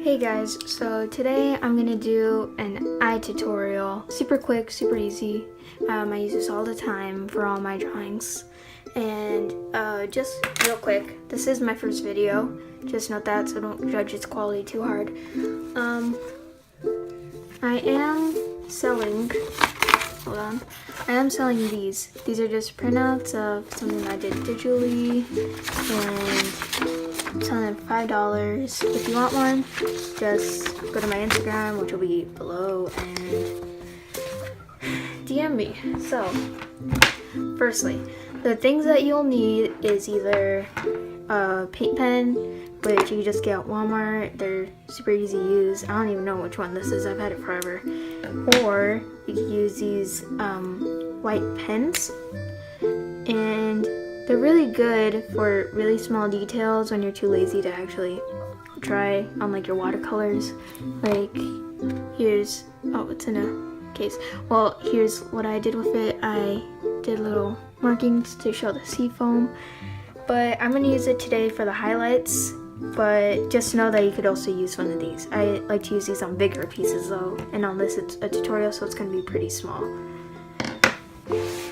Hey guys, so today I'm gonna do an eye tutorial. Super quick, super easy. I use this all the time for all my drawings. And just real quick, this is my first video. Just note that, so don't judge its quality too hard. I am selling, I am selling these. These are just printouts of something I did digitally, and I'm selling them for $5. If you want one, just go to my Instagram, which will be below, and DM me. So, firstly, the things that you'll need is either a paint pen, which you can just get at Walmart. They're super easy to use. I don't even know which one this is. I've had it forever. Or you can use these white pens, and they're really good for really small details when you're too lazy to actually try on like your watercolors. Like here's, oh, it's in a case. Well, here's what I did with it. I did little markings to show the sea foam, but I'm gonna use it today for the highlights. But just know that you could also use one of these. I like to use these on bigger pieces though, and on this it's a tutorial, so it's going to be pretty small.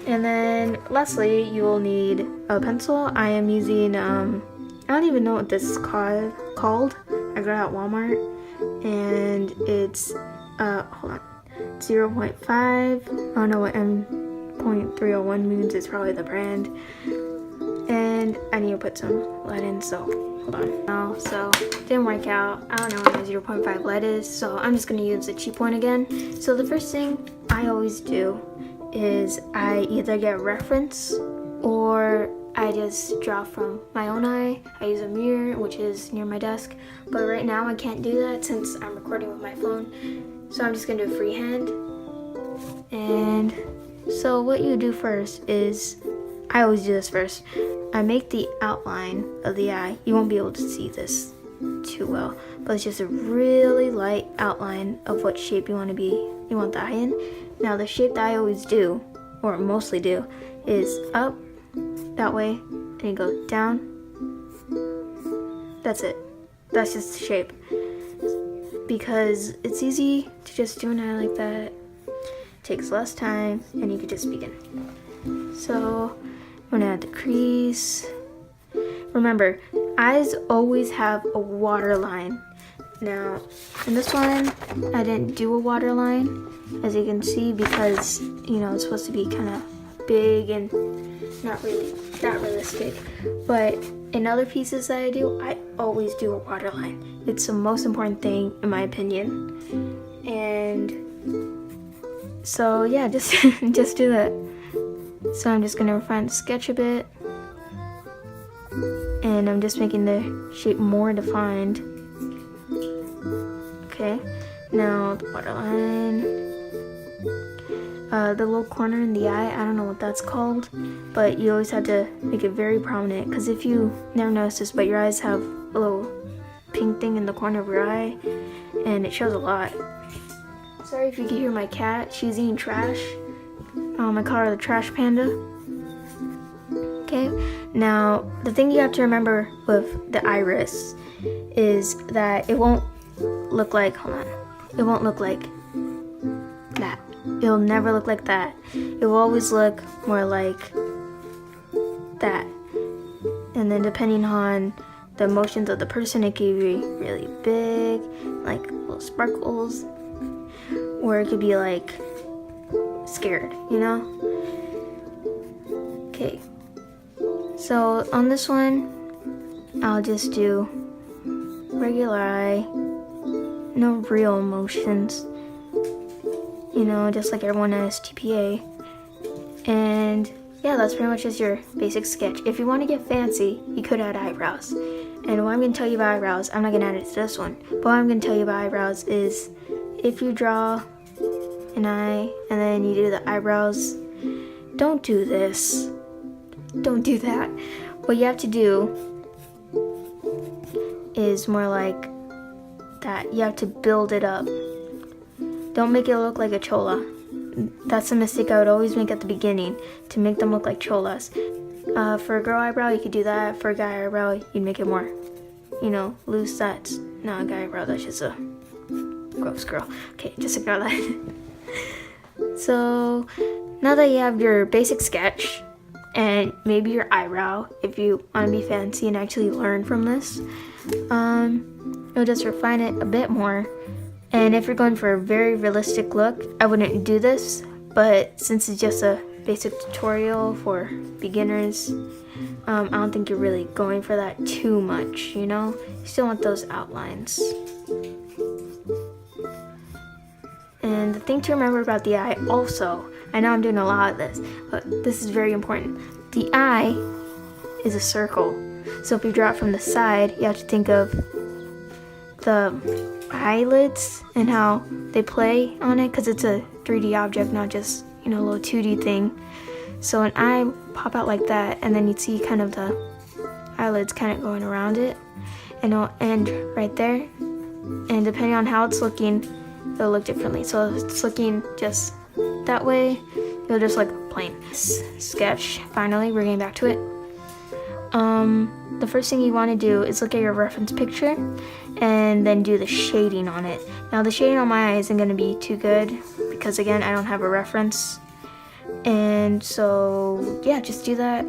And then lastly, you will need a pencil. I am using, I don't even know what this is called. I got it at Walmart, and it's, hold on, 0.5. I don't know what M.301 means. It's probably the brand. And I need to put some lead in, so hold on. So didn't work out. I don't know what my 0.5 lead is, so I'm just gonna use the cheap one again. So the first thing I always do is I either get a reference or I just draw from my own eye. I use a mirror, which is near my desk, but right now I can't do that since I'm recording with my phone. So I'm just gonna do freehand. And so what you do first is, I always do this first. I make the outline of the eye. You won't be able to see this too well, but it's just a really light outline of what shape you want the eye in. Now the shape that I always do, or mostly do, is up that way, and you go down. That's it. That's just the shape. Because it's easy to just do an eye like that. It takes less time, and you can just begin. So I'm gonna add the crease. Remember, eyes always have a waterline. Now, in this one, I didn't do a waterline, as you can see, because, you know, it's supposed to be kind of big and not realistic. But in other pieces that I do, I always do a waterline. It's the most important thing, in my opinion. And so, yeah, just do that. So I'm just gonna refine the sketch a bit, and I'm just making the shape more defined. Okay, now the waterline, the little corner in the eye, I don't know what that's called, but you always have to make it very prominent, because if you never noticed this, but your eyes have a little pink thing in the corner of your eye, and it shows a lot. Sorry if you can hear my cat, she's eating trash. I call her the trash panda. Okay, now the thing you have to remember with the iris is that it won't look like, it won't look like that. It'll never look like that. It will always look more like that. And then depending on the emotions of the person, it could be really big, like little sparkles, or it could be like scared, you know? Okay, so on this one, I'll just do regular eye, no real emotions, you know, just like everyone has TPA. And yeah, that's pretty much just your basic sketch. If you want to get fancy, you could add eyebrows. And what I'm going to tell you about eyebrows, I'm not going to add it to this one, but what I'm going to tell you about eyebrows is, if you draw an eye and then you do the eyebrows, don't do this. Don't do that. What you have to do is more like that. You have to build it up. Don't make it look like a chola. That's a mistake I would always make at the beginning, to make them look like cholas. For a girl eyebrow, you could do that. For a guy eyebrow, you'd make it more, loose, that's not a guy, bro. That's just a gross girl. Okay, just ignore that. So now that you have your basic sketch and maybe your eyebrow, if you want to be fancy and actually learn from this, you'll just refine it a bit more. And if you're going for a very realistic look, I wouldn't do this, but since it's just a basic tutorial for beginners, I don't think you're really going for that too much, You still want those outlines. And the thing to remember about the eye also, I know I'm doing a lot of this, but this is very important. The eye is a circle. So if you draw it from the side, you have to think of the eyelids and how they play on it, because it's a 3D object, not just, a little 2D thing. So an eye pop out like that, and then you'd see kind of the eyelids kind of going around it, and it'll end right there. And depending on how it's looking, it'll look differently. So if it's looking just that way, you'll just look plain. Sketch, finally, we're getting back to it. The first thing you want to do is look at your reference picture and then do the shading on it. Now the shading on my eye isn't going to be too good because again, I don't have a reference. And so, yeah, just do that.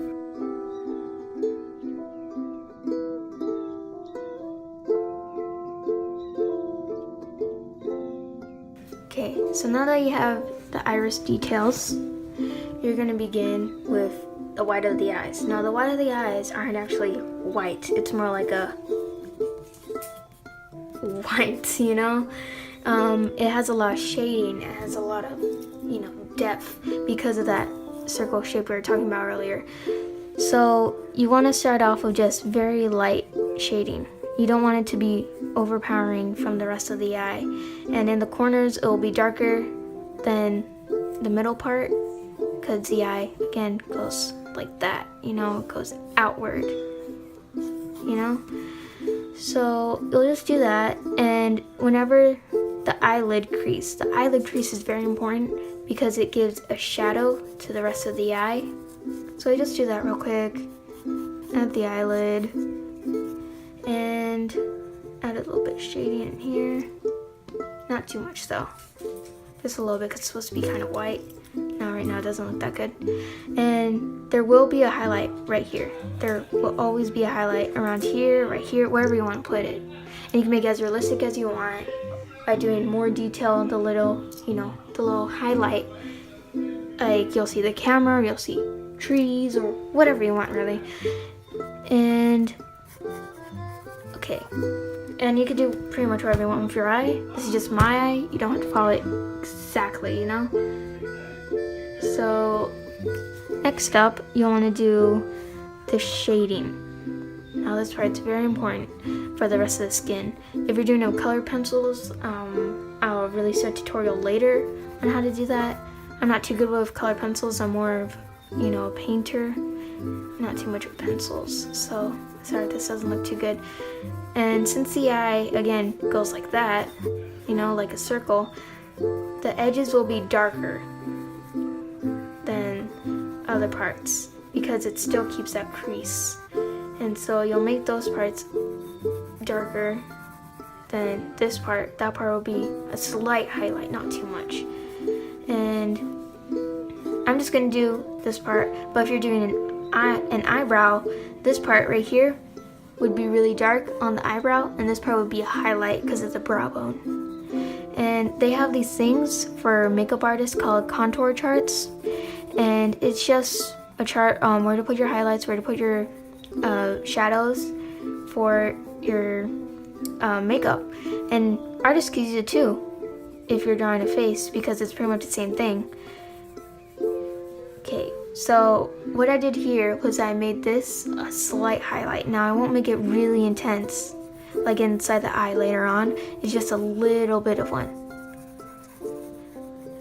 Okay, so now that you have the iris details, you're going to begin with the white of the eyes. Now the white of the eyes aren't actually white, it's more like a white, it has a lot of shading, it has a lot of depth because of that circle shape we were talking about earlier. So you want to start off with just very light shading. You don't want it to be overpowering from the rest of the eye, and in the corners it will be darker than the middle part because the eye again goes like that, it goes outward, so you'll just do that. And whenever the eyelid crease is very important because it gives a shadow to the rest of the eye. So I just do that real quick at the eyelid and add a little bit of shading in here, not too much though, just a little bit because it's supposed to be kind of white. Now right now it doesn't look that good. And there will be a highlight right here. There will always be a highlight around here, right here, wherever you want to put it. And you can make it as realistic as you want by doing more detail, the little highlight. Like you'll see the camera, you'll see trees, or whatever you want really. And okay. And you can do pretty much whatever you want with your eye. This is just my eye. You don't have to follow it exactly, So next up, you'll want to do the shading. Now this part's very important for the rest of the skin. If you're doing no color pencils, I'll release a tutorial later on how to do that. I'm not too good with color pencils. I'm more of, a painter, not too much with pencils. So sorry, this doesn't look too good. And since the eye, again, goes like that, like a circle, the edges will be darker than other parts because it still keeps that crease. And so you'll make those parts darker than this part. That part will be a slight highlight, not too much. And I'm just gonna do this part, but if you're doing an eyebrow, this part right here would be really dark on the eyebrow, and this part would be a highlight because it's a brow bone. And they have these things for makeup artists called contour charts, and it's just a chart where to put your highlights, where to put your shadows for your makeup. And artists can use it too if you're drawing a face because it's pretty much the same thing. Okay, so what I did here was I made this a slight highlight. Now I won't make it really intense like inside the eye later on. It's just a little bit of one.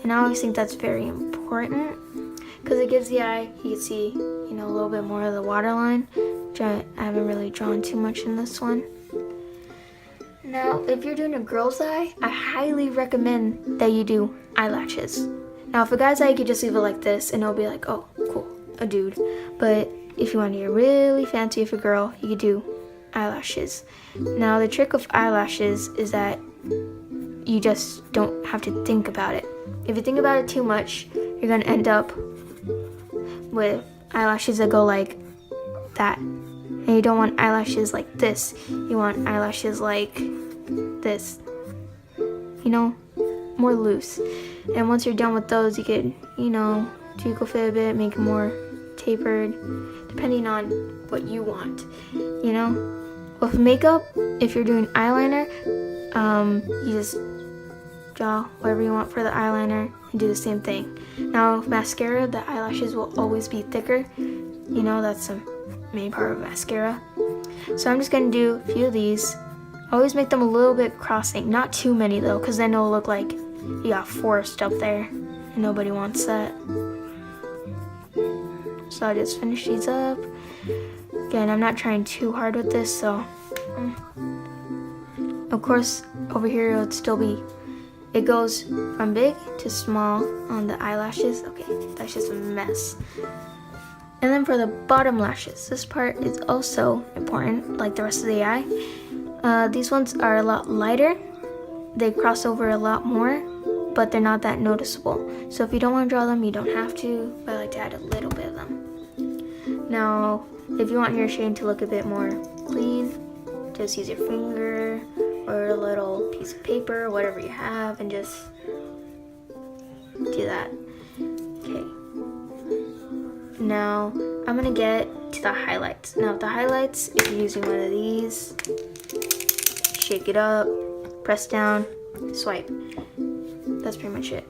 And I always think that's very important because it gives the eye, you can see, a little bit more of the waterline, which I haven't really drawn too much in this one. Now, if you're doing a girl's eye, I highly recommend that you do eyelashes. Now, if a guy's eye, you could just leave it like this and it'll be like, oh, cool, a dude. But if you want to get really fancy for a girl, you could do eyelashes. Now the trick of eyelashes is that you just don't have to think about it. If you think about it too much, you're gonna end up with eyelashes that go like that. And you don't want eyelashes like this. You want eyelashes like this. You know, more loose. And once you're done with those, you could, you know, tweak a bit, make it more tapered, depending on what you want. You know, with makeup, if you're doing eyeliner, you just draw whatever you want for the eyeliner and do the same thing. Now with mascara, the eyelashes will always be thicker. You know, that's the main part of mascara. So I'm just gonna do a few of these. Always make them a little bit crossing, not too many though, because then it'll look like you got forest up there and nobody wants that. So I just finish these up. Again, I'm not trying too hard with this, so of course over here it would still be, it goes from big to small on the eyelashes. Okay, that's just a mess. And then for the bottom lashes, this part is also important, like the rest of the eye. These ones are a lot lighter. They cross over a lot more, but they're not that noticeable. So if you don't want to draw them, you don't have to, but I like to add a little bit of them. Now, if you want your shade to look a bit more clean, just use your finger or a little piece of paper, whatever you have, and just do that. Okay. Now, I'm gonna get to the highlights. Now, the highlights, if you're using one of these, shake it up, press down, swipe. That's pretty much it.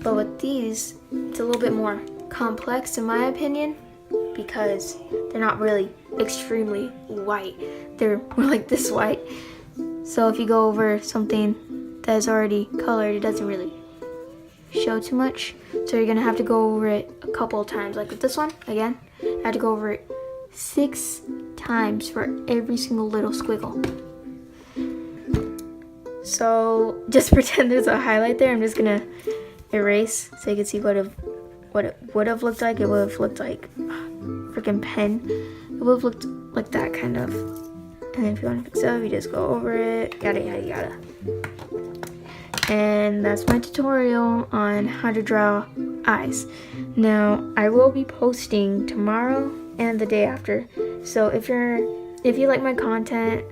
But with these, it's a little bit more complex in my opinion, because they're not really extremely white. They're more like this white. So if you go over something that is already colored, it doesn't really show too much. So you're gonna have to go over it a couple of times. Like with this one, again, I had to go over it 6 times for every single little squiggle. So just pretend there's a highlight there. I'm just gonna erase so you can see what it would have looked like. It would have looked like freaking pen. It would have looked like that kind of. And then if you want to fix it up, you just go over it, yada yada yada. And that's my tutorial on how to draw eyes. Now I will be posting tomorrow and the day after. So if you like my content,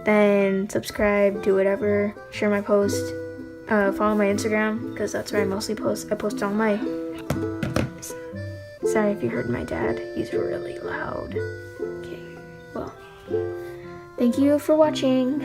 then subscribe, do whatever, share my post, follow my Instagram, because that's where I mostly post. I post all my, sorry if you heard my dad, he's really loud. Okay, well, thank you for watching.